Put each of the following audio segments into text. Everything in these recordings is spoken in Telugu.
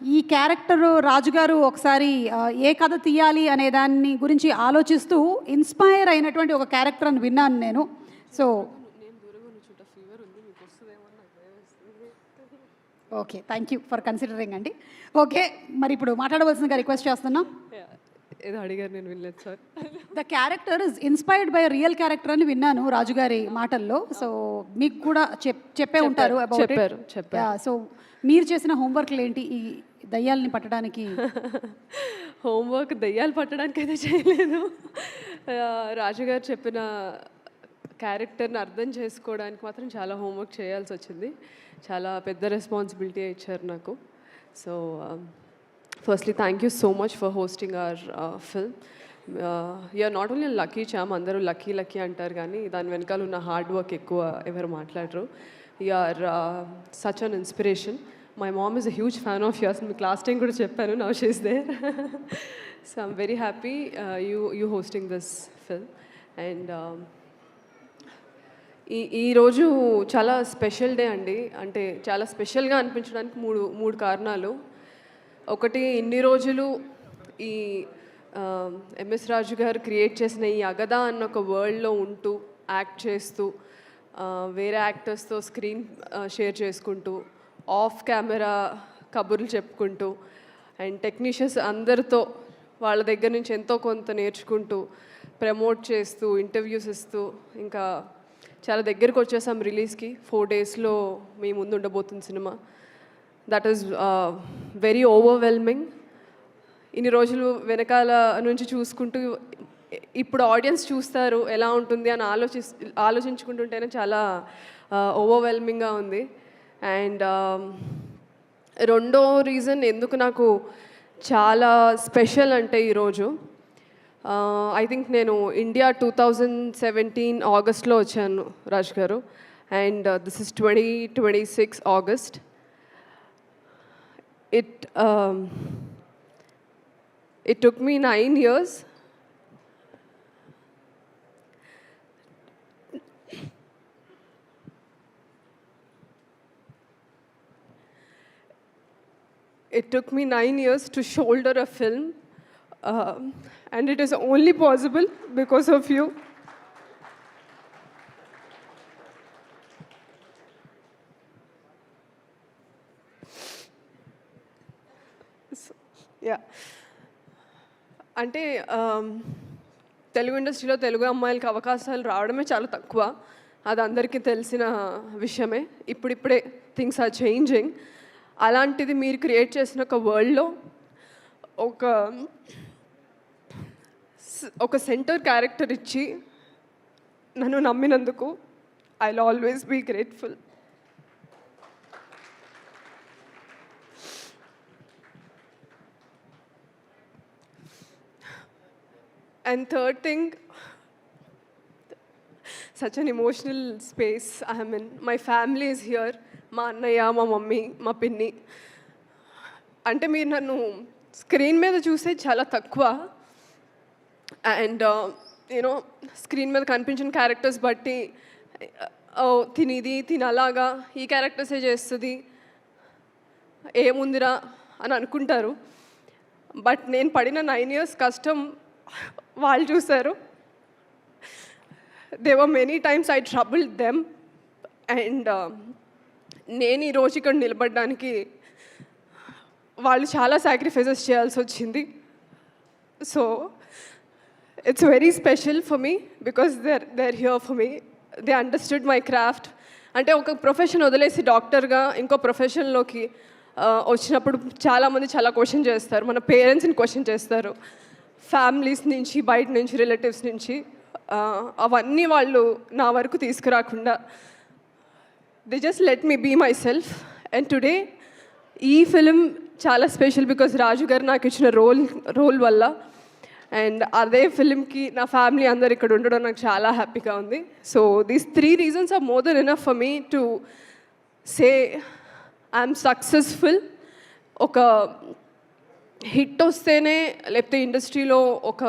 ఈ క్యారెక్టరు రాజుగారు ఒకసారి ఏ కథ తీయాలి అనే దాన్ని గురించి ఆలోచిస్తూ ఇన్స్పైర్ అయినటువంటి ఒక క్యారెక్టర్ అని విన్నాను నేను. So okay, thank you for considering అండి. ఓకే, మరి ఇప్పుడు మాట్లాడవలసిందిగా రిక్వెస్ట్ చేస్తున్నాం. ఏదో అడిగారు, నేను వినలేదు sir. The character is inspired by real character అని విన్నాను రాజుగారి మాటల్లో. సో మీకు కూడా చెప్పే ఉంటారు అబౌట్ ఇట్. సో మీరు చేసిన హోంవర్క్లు ఏంటి ఈ దయ్యాలని పట్టడానికి? హోంవర్క్ దయ్యాలు పట్టడానికి అయితే చేయలేదు. రాజుగారు చెప్పిన క్యారెక్టర్ని అర్థం చేసుకోవడానికి మాత్రం చాలా హోంవర్క్ చేయాల్సి వచ్చింది. చాలా పెద్ద రెస్పాన్సిబిలిటీ ఇచ్చారు నాకు. So firstly thank you so much for hosting our film. You're not only lucky charm, అందరూ లక్కీ లక్కీ అంటారు కానీ దాని వెనకాల ఉన్న హార్డ్ వర్క్ ఎక్కువ ఎవరు మాట్లాడరు. You're such an inspiration. My mom is a huge fan of yours. మీకు లాస్ట్ టైం కూడా చెప్పాను, now she is there. So I'm very happy you hosting this film. And ఈరోజు చాలా స్పెషల్ డే అండి. అంటే చాలా స్పెషల్గా అనిపించడానికి మూడు కారణాలు. ఒకటి, ఇన్ని రోజులు ఈ ఎంఎస్ రాజు గారు క్రియేట్ చేసిన ఈ అగదా అన్న ఒక వరల్డ్లో ఉంటూ యాక్ట్ చేస్తూ వేరే యాక్టర్స్తో స్క్రీన్ షేర్ చేసుకుంటూ ఆఫ్ కెమెరా కబుర్లు చెప్పుకుంటూ అండ్ టెక్నీషియన్స్ అందరితో వాళ్ళ దగ్గర నుంచి ఎంతో కొంత నేర్చుకుంటూ ప్రమోట్ చేస్తూ ఇంటర్వ్యూస్ ఇస్తూ ఇంకా చాలా దగ్గరికి వచ్చేసాం రిలీజ్కి. 4 daysలో మీ ముందు ఉండబోతుంది cinema. That is very overwhelming. ఇన్ని రోజులు వెనకాల నుంచి చూసుకుంటూ ఇప్పుడు ఆడియన్స్ చూస్తారు ఎలా ఉంటుంది అని ఆలోచించుకుంటుంటేనే చాలా ఓవర్వెల్మింగ్గా ఉంది. అండ్ రెండో రీజన్ ఎందుకు నాకు చాలా స్పెషల్ అంటే ఈరోజు, ఐ థింక్ నేను ఇండియా 2017 ఆగస్ట్లో వచ్చాను రాజ్ గారు, and this is 2026 August. It took me 9 years. It took me 9 years to shoulder a film, and it is only possible because of you. Yeah. అంటే తెలుగు ఇండస్ట్రీలో తెలుగు అమ్మాయిలకి అవకాశాలు రావడమే చాలా తక్కువ. అది అందరికీ తెలిసిన విషయమే. ఇప్పుడిప్పుడే థింగ్స్ ఆర్ చేంజింగ్. అలాంటిది మీరు క్రియేట్ చేసిన ఒక వరల్డ్లో ఒక సెంటర్ క్యారెక్టర్ ఇచ్చి నన్ను నమ్మినందుకు I will always be grateful. And third thing, such an emotional space I am in. My family is here. మా అన్నయ్య, మా మమ్మీ, మా పిన్ని. అంటే మీరు నన్ను స్క్రీన్ మీద చూసే చాలా తక్కువ. అండ్ యూనో స్క్రీన్ మీద కనిపించిన క్యారెక్టర్స్ బట్టి తినిది తినలాగా ఈ క్యారెక్టర్సే చేస్తుంది ఏముందిరా అని అనుకుంటారు. బట్ నేను పడిన 9 years కష్టం వాళ్ళు చూశారు. there were many times I troubled them, and నేను ఈరోజు ఇక్కడ నిలబడడానికి వాళ్ళు చాలా సాక్రిఫైసెస్ చేయాల్సి వచ్చింది. So it's very special for me because they're here for me. they understood my craft. అంటే ఒక ప్రొఫెషన్ వదిలేసి డాక్టర్గా ఇంకో ప్రొఫెషన్లోకి వచ్చినప్పుడు చాలామంది చాలా క్వశ్చన్ చేస్తారు. మన పేరెంట్స్ని క్వశ్చన్ చేస్తారు, ఫ్యామిలీస్ నుంచి, బయట నుంచి, రిలేటివ్స్ నుంచి. అవన్నీ వాళ్ళు నా వరకు తీసుకురాకుండా they just let me be myself. And today ఈ ఫిలిం చాలా స్పెషల్ బికాస్ రాజు గారు నాకు ఇచ్చిన రోల్ వల్ల. అండ్ అదే ఫిలింకి నా ఫ్యామిలీ అందరు ఇక్కడ ఉండడం నాకు చాలా హ్యాపీగా ఉంది. So these 3 reasons are more than enough for me to say I'm successful. ఒక హిట్ వస్తేనే, లేకపోతే ఇండస్ట్రీలో ఒక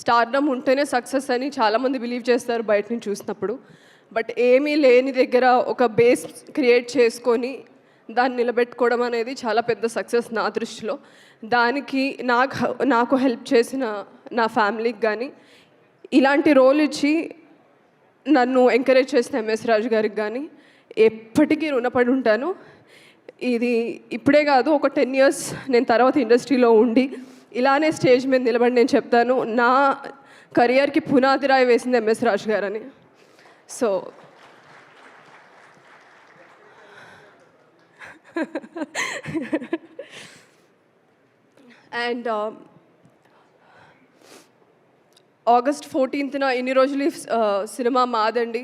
స్టార్డమ్ ఉంటేనే సక్సెస్ అని చాలామంది బిలీవ్ చేస్తారు బయట నుంచి చూసినప్పుడు. బట్ ఏమీ లేని దగ్గర ఒక బేస్ క్రియేట్ చేసుకొని దాన్ని నిలబెట్టుకోవడం అనేది చాలా పెద్ద సక్సెస్ నా దృష్టిలో. దానికి నాకు హెల్ప్ చేసిన నా ఫ్యామిలీకి కానీ, ఇలాంటి రోల్ ఇచ్చి నన్ను ఎంకరేజ్ చేసిన ఎంఎస్ రాజు గారికి కానీ ఎప్పటికీ రుణపడి ఉంటాను. ఇది ఇప్పుడే కాదు, ఒక 10 years నేను తర్వాత ఇండస్ట్రీలో ఉండి ఇలానే స్టేజ్ మీద నిలబడి నేను చెప్తాను, నా కెరియర్కి పునాది రాయి వేసింది ఎంఎస్ రాజు గారని. సో అండ్ August 14th ఇన్ని రోజులు సినిమా మాదండి,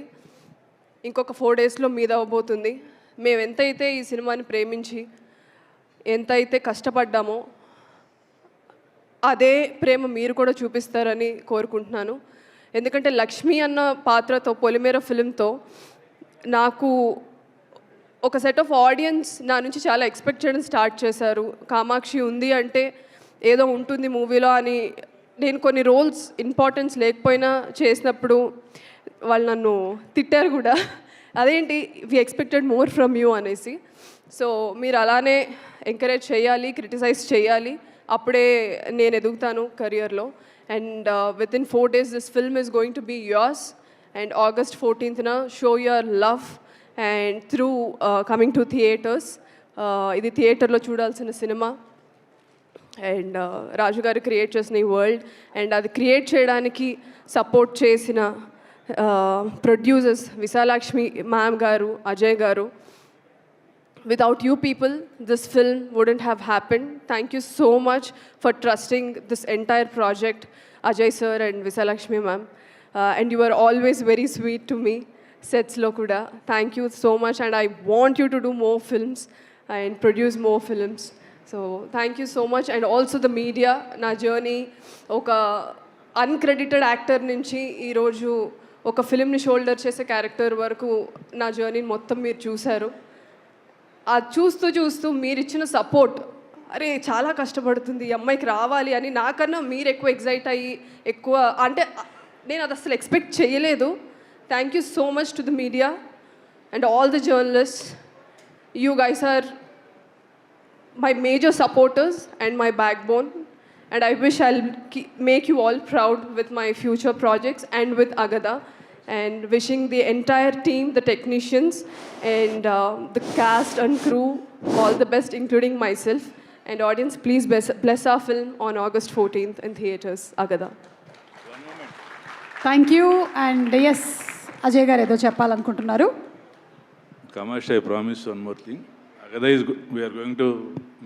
ఇంకొక 4 daysలో మీద అవ్వబోతుంది. మేము ఎంతైతే ఈ సినిమాని ప్రేమించి ఎంతైతే కష్టపడ్డామో అదే ప్రేమ మీరు కూడా చూపిస్తారని కోరుకుంటున్నాను. ఎందుకంటే లక్ష్మి అన్న పాత్రతో, పొలిమేర ఫిల్మ్తో నాకు ఒక సెట్ ఆఫ్ ఆడియన్స్ నా నుంచి చాలా ఎక్స్పెక్ట్ చేయడం స్టార్ట్ చేశారు. కామాక్షి ఉంది అంటే ఏదో ఉంటుంది మూవీలో అని. నేను కొన్ని రోల్స్ ఇంపార్టెన్స్ లేకపోయినా చేసినప్పుడు వాళ్ళు నన్ను తిట్టారు కూడా, అదేంటి we expected more from you అనేసి. సో మీరు అలానే ఎంకరేజ్ చేయాలి, క్రిటిసైజ్ చేయాలి, అప్పుడే నేను ఎదుగుతాను కెరియర్లో. And within 4 days this film is going to be yours. And August 14th show your love and through coming to theatres. ఇది థియేటర్లో చూడాల్సిన సినిమా. అండ్ రాజు గారు క్రియేట్ చేసిన ఈ వరల్డ్, అండ్ అది క్రియేట్ చేయడానికి సపోర్ట్ చేసిన ప్రొడ్యూసర్స్ విశాలాక్ష్మి మ్యామ్ గారు, అజయ్ గారు. Without you people, this film wouldn't have happened. Thank you so much for trusting this entire project, Ajay sir and Visalakshmi ma'am. And you were always very sweet to me, sets lo kuda. Thank you so much, and I want you to do more films and produce more films. So thank you so much. And also the media, na journey oka uncredited actor nunchi ee roju oka film ni shoulder chese character varaku na journey mottham meer chusaru. అది చూస్తూ మీరు ఇచ్చిన సపోర్ట్, అరే చాలా కష్టపడుతుంది ఈ అమ్మాయికి రావాలి అని నాకన్నా మీరు ఎక్కువ ఎగ్జైట్ అయ్యి ఎక్కువ, అంటే నేను అది అసలు ఎక్స్పెక్ట్ చేయలేదు. Thank you so much to the media and all the journalist. You guys are my major supporters and my backbone. And I wish I make you all proud with my future projects and with Agada. And wishing the entire team, the technicians and the cast and crew all the best, including myself. And audience, please bless our film on August 14th in theatres, Agada. Thank you. And yes, Ajay garu edo cheppalanukuntunnaru. Kamash, I promise one more thing. Agada we are going to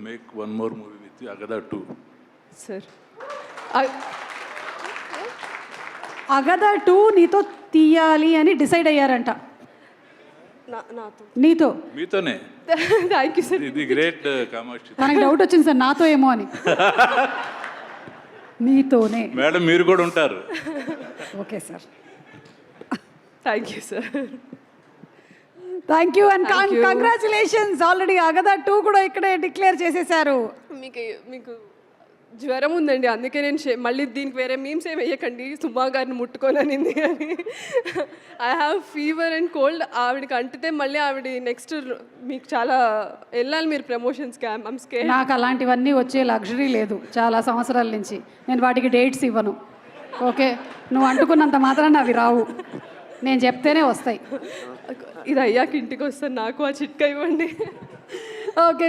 make one more movie with you, Agada 2. Sir. Agada 2 నీతో తీయాలి అని డిసైడ్ అయ్యారంట. నాతో నీతో? మీతోనే. Thank you sir. ఇది గ్రేట్ కామాక్షి. నాకు డౌట్ వచ్చింది సార్, నాతో ఏమో అని. నీతోనే మేడం, మీరు కూడా ఉంటారు. Okay sir. Thank you sir. Thank you and congratulations. Already Agada 2 కూడా ఇక్కడే డిక్లేర్ చేసేసారు. మీకు జ్వరం ఉందండి, అందుకే నేను మళ్ళీ దీనికి వేరే మీమ్స్ ఏమి వేయకండి, సుమా గారిని ముట్టుకోననింది అని. I have fever and cold. ఆవిడకి అంటితే మళ్ళీ ఆవిడ నెక్స్ట్ మీకు చాలా వెళ్ళాలి మీరు ప్రమోషన్స్కి. I'm scared. నాకు అలాంటివన్నీ వచ్చే లగ్జరీ లేదు చాలా సంవత్సరాల నుంచి. నేను వాటికి డేట్స్ ఇవ్వను. ఓకే, నువ్వు అంటుకున్నంత మాత్రాన అవి రావు, నేను చెప్తేనే వస్తాయి. ఇది అయ్యాక ఇంటికి వస్తాను, నాకు ఆ చిట్కా ఇవ్వండి. ఓకే.